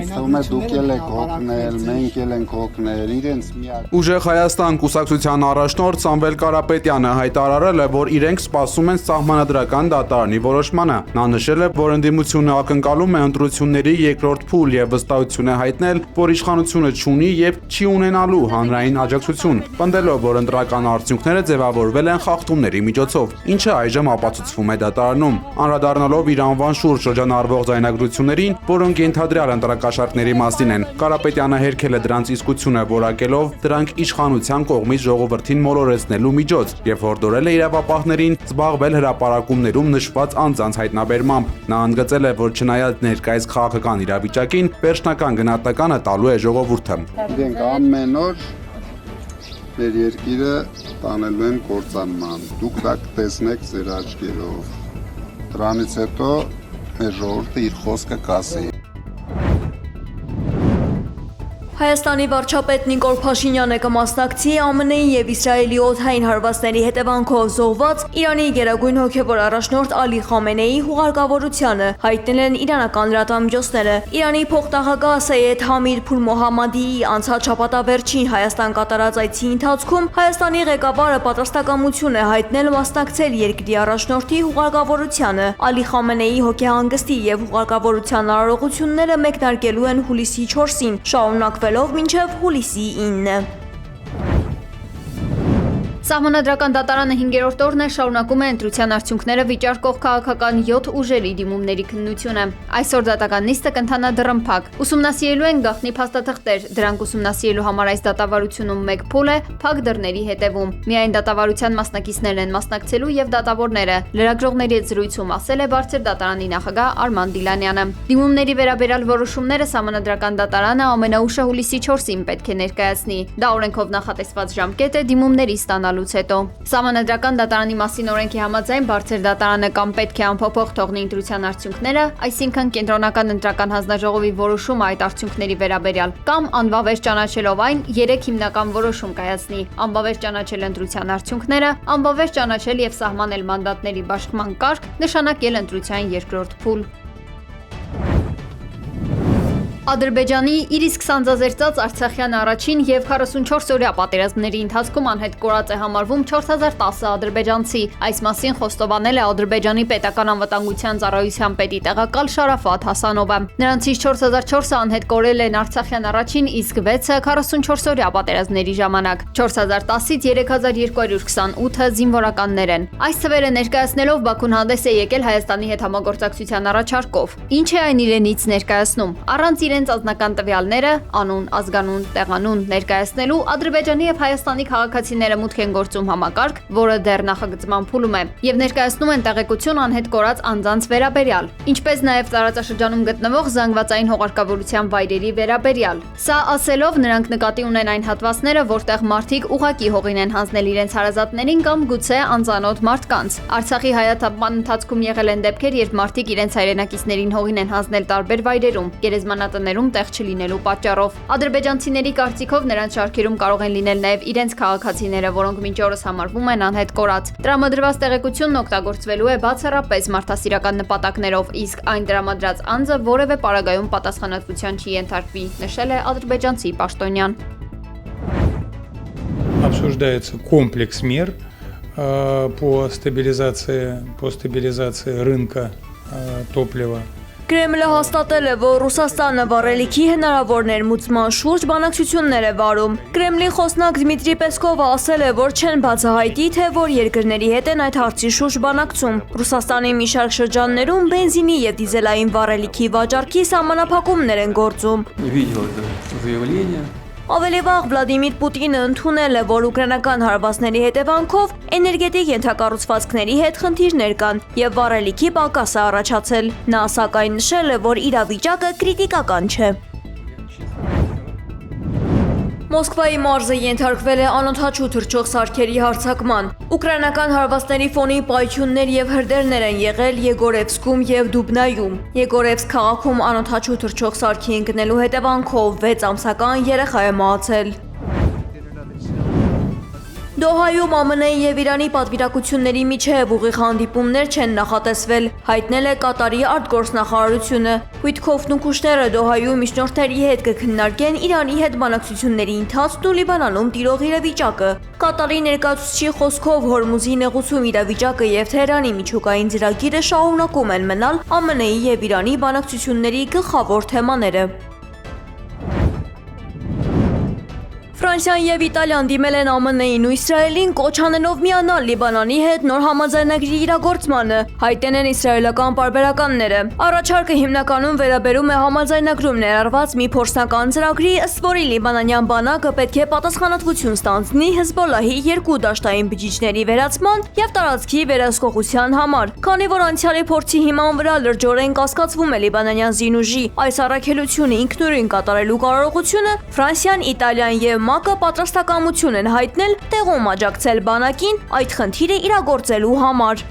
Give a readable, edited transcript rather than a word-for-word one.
Թվում է դուք էլ եք հոգնել, մենք էլ ենք հոգնել, իրենց միակ։ Ուժեղ Հայաստան կուսակցության առաջնորդ Սամվել Կարապետյանը հայտարարել է, որ իրենք սպասում են սահմանադրական դատարանի որոշմանը։ Նա նշել է, որ ընդդիմությունը ակնկալում է ընտրությունների երկրորդ փուլ եւ վստահություն է հայտնել, որ իշխանությունը չունի եւ չի ունենալու հանրային աջակցություն, պնդելով, որ ընտրական արդյունքները ձևավորվել են խախտումների միջոցով, ինչը այժմ ապացուցվում է դատարանում։ Անդրադառնալով իր անվան շուրջ շրջանառվող ձայնագրություններին, որոնք ենթադրյալ ընտրակաշառքների մասին են, Կարապետյանը հերքել է դրանց իսկությունը, որակելով դրանք իշխանության կողմից ժողովրդին մոլորեցնելու միջոց եւ հորդորել է իրավապահներին զբաղվել հրապարակումներում նշված անձանց հայտնաբերմամբ։ Նա ընդգծել է, որ չնայած ներկայիս քաղաքական իրավիճակին, վերջնական գնահատականը տալու է ժողովուրդը։ Իրենք ամեն օր մեր երկիրը տանելու են կործանման։ Դուք դա կտեսնեք ձեր աչքերով։ Դրանից հետո մեր ժողովուրդը իր խոսքը կասի։ Հայաստանի վարչապետ Նիկոլ Փաշինյանը կմասնակցի ԱՄՆ-ի եւ Իսրայելի օդային հարվածների հետևանքով զոհված Իրանի գերագույն հոգեվոր առաջնորդ Ալի Խամենեիի հուղարկավորությանը, հայտնել են իրանական լրատվամիջոցները։ Իրանի փոխնախագահ Սեյեդ Համիդ Փուր Մոհամմադիի անցած շաբաթ վերջին Հայաստան կատարած այցի ընթացքում Հայաստանի ղեկավարը պատրաստակամություն է հայտնել մասնակցել երկրի առաջնորդի հուղարկավորությանը։ Ալի Խամենեիի հոգեհանգստի եւ հուղարկավորության արարողությունները մեկնարկելու են հուլիսի 4-ին, շարունակվելով մինչև հուլիսի 9-ը։ Սահմանադրական դատարանը 5-րդ օրն է շարունակում է ընտրության արդյունքները վիճարկող քաղաքական 7 ուժերի դիմումների քննությունը։ Այսօր դատական նիստը կընթանա դռնփակ։ Ուսումնասիրելու են գաղտնի փաստաթղթեր, դրանք ուսումնասիրելու համար այս դատավարությունում մեկ փուլ է փակ դռների հետևում։ Միայն դատավարության մասնակիցներն են մասնակցելու եւ դատավորները։ Լրագրողների հետ զրույցում ասել է բարձր դատարանի նախագահ Արման Դիլանյանը։ Դիմումների վերաբերյալ որոշումները Սահմանադրական դատարանը ամենաուշը հուլիսի 4-ին պետք է ներկայացնի։ Դա օրենքով նախատեսված ժամկետ է դիմումների ստանալուց հետո։ Սահմանադրական դատարանի մասին օրենքի համաձայն բարձր դատարանը կամ պետք է անփոփոխ թողնի ընտրության արդյունքները, այսինքն կենտրոնական ընտրական հանձնաժողովի որոշումը այդ արդյունքների վերաբերյալ, կամ անվավեր ճանաչելով այն 3 հիմնական որոշում կայացնի՝ անվավեր ճանաչել ընտրության արդյունքները, անվավեր ճանաչել եւ սահմանել մանդատների բաշխման կարգ, նշանակել ընտրության երկրորդ փուլ։ Ադրբեջանի իր իսկ սանձազերծած Արցախյան առաջին եւ 44-օրյա պատերազմների ընթացքում անհետ կորած է համարվում 4010 ադրբեջանցի։ Այս մասին խոստովանել է Ադրբեջանի պետական անվտանգության ծառայության պետի տեղակալ Շարաֆաթ Հասանովը։ Նրանցից 4004-ը անհետ կորել են Արցախյան առաջին, իսկ 6-ը 44-օրյա պատերազմների ժամանակ։ 4010-ից 3228-ը զինվորականներ են։ Այս թվերը ներկայացնելով Բաքուն հանդես է եկել Հայաստանի հետ համագործակցության առաջարկով։ Ինչ է այն իրենից ներկայացնում։ Առանց իրենց անձնական տվյալները, անուն, ազգանուն, տեղանուն ներկայացնելու Ադրբեջանի եւ Հայաստանի քաղաքացիները մուտք են գործում համակարգ, որը դեռ նախագծման փուլում է, եւ ներկայացնում են տեղեկություն անհետ կորած անձանց վերաբերյալ, ինչպես նաեւ տարածաշրջանում գտնվող զանգվածային հողարկավորության վայրերի վերաբերյալ։ Սա ասելով նրանք նկատի ունեն այն հատվածները, որտեղ մարդիկ ուղակի հողին են հանձնել իրենց հարազատներին կամ գուցե անծանոթ մարդկանց։ Արցախի հայաթափման ընթացքում եղել են դեպքեր, երբ մարդիկ իրենց հայրենակիցներին հողին են հանձնել տարբեր վայրերում, գերեզմանատներում տեղ չլինելու պատճառով։ Ադրբեջանցիների կարծիքով նրանց շարքերում կարող են լինել նաև իրենց քաղաքացիները, որոնք մինչ օրս համարվում են անհետ կորած։ Տրամադրված տեղեկությունն օգտագործվելու է բացառապես մարդասիրական нպատակներով, իսկ այն տրամադրած անձը որևէ պարագայում պատասխանատվության չի ենթարկվի, нշել է ադրբեջանցի պաշտոնյան։ Обсуждается комплекс мер по стабилизации рынка топлива. Կրեմլը հաստատել է, որ Ռուսաստանը վառելիքի հնարավոր ներմուծման շուրջ բանակցություններ է վարում։ Կրեմլի խոսնակ Դմիտրի Պեսկովը ասել է, որ չեն բացահայտի, թե որ երկրների հետ են այդ հարցի շուրջ բանակցում։ Ռուսաստանի մի շարք շրջաններում բենզինի եւ դիզելային վառելիքի վաճառքի սահմանափակումներ են գործում։ Ավելի վաղ Վլադիմիր Պուտինը ընդունել է, որ ուկրաինական հարվածների հետևանքով էներգետիկ ենթակառուցվածքների հետ խնդիրներ կան եւ վառելիքի պակաս է առաջացել։ Նա սակայն նշել է, որ իրավիճակը կրիտիկական չէ։ Մոսկվայի մարզը ենթարկվել է անօդաչու թռչող սարքերի հարձակման։ Ուկրաինական հարվածների ֆոնին պայթյուններ եւ հրդեհներ են եղել Եգորևսկում եւ Դուբնայում։ Եգորևսկ քաղաքում անօդաչու թռչող սարքի ընկնելու հետևանքով 6 ամսական երեխա է մահացել։ Դոհայում ԱՄՆ-ի եւ Իրանի պատվիրակությունների միջև ուղիղ հանդիպումներ չեն նախատեսվել, հայտնել է Կատարի արտգործնախարարությունը։ Ուիտքոֆն ու Քուշները Դոհայում միջնորդների հետ կքննարկեն Իրանի հետ բանակցությունների ընթացքն ու Լիբանանում տիրող իրավիճակը։ Կատարի ներկայացուցչի խոսքով Հորմուզի նեղուցում իրավիճակը եւ Թեհրանի միջուկային ծրագիրը շարունակում են մնալ ԱՄՆ-ի եւ Իրանի բանակցությունների գլխավոր թեմաները։ Ֆրանսիան եւ Իտալիան դիմել են ԱՄՆ-ին ու Իսրայելին կոչ անելով միանալ Լիբանանի հետ նոր համաձայնագրի իրագործմանը, հայտեն են իսրայելական պարբերականները։ Առաջարկը հիմնականում վերաբերում է համաձայնագրում ներառված մի փորձնական ծրագրի, ըստ որի լիբանանյան բանակը պետք է պատասխանատվություն ստանձնի Հեզբոլլահի 2 դաշտային բջիջների վերացման եւ տարածքի վերահսկողության համար։ Քանի որ անցյալի փորձի հիման վրա լրջորեն կասկածվում է լիբանանյան զինուժի այս առաքելությունը ինքնուրույն կատարելու կարողությունը, Ֆրանսիան, Իտալիան եւ ՄԱԿ-ը պատրաստակամություն են հայտնել տեղում աջակցել բանակին այդ խնդիրը իրագործելու համար։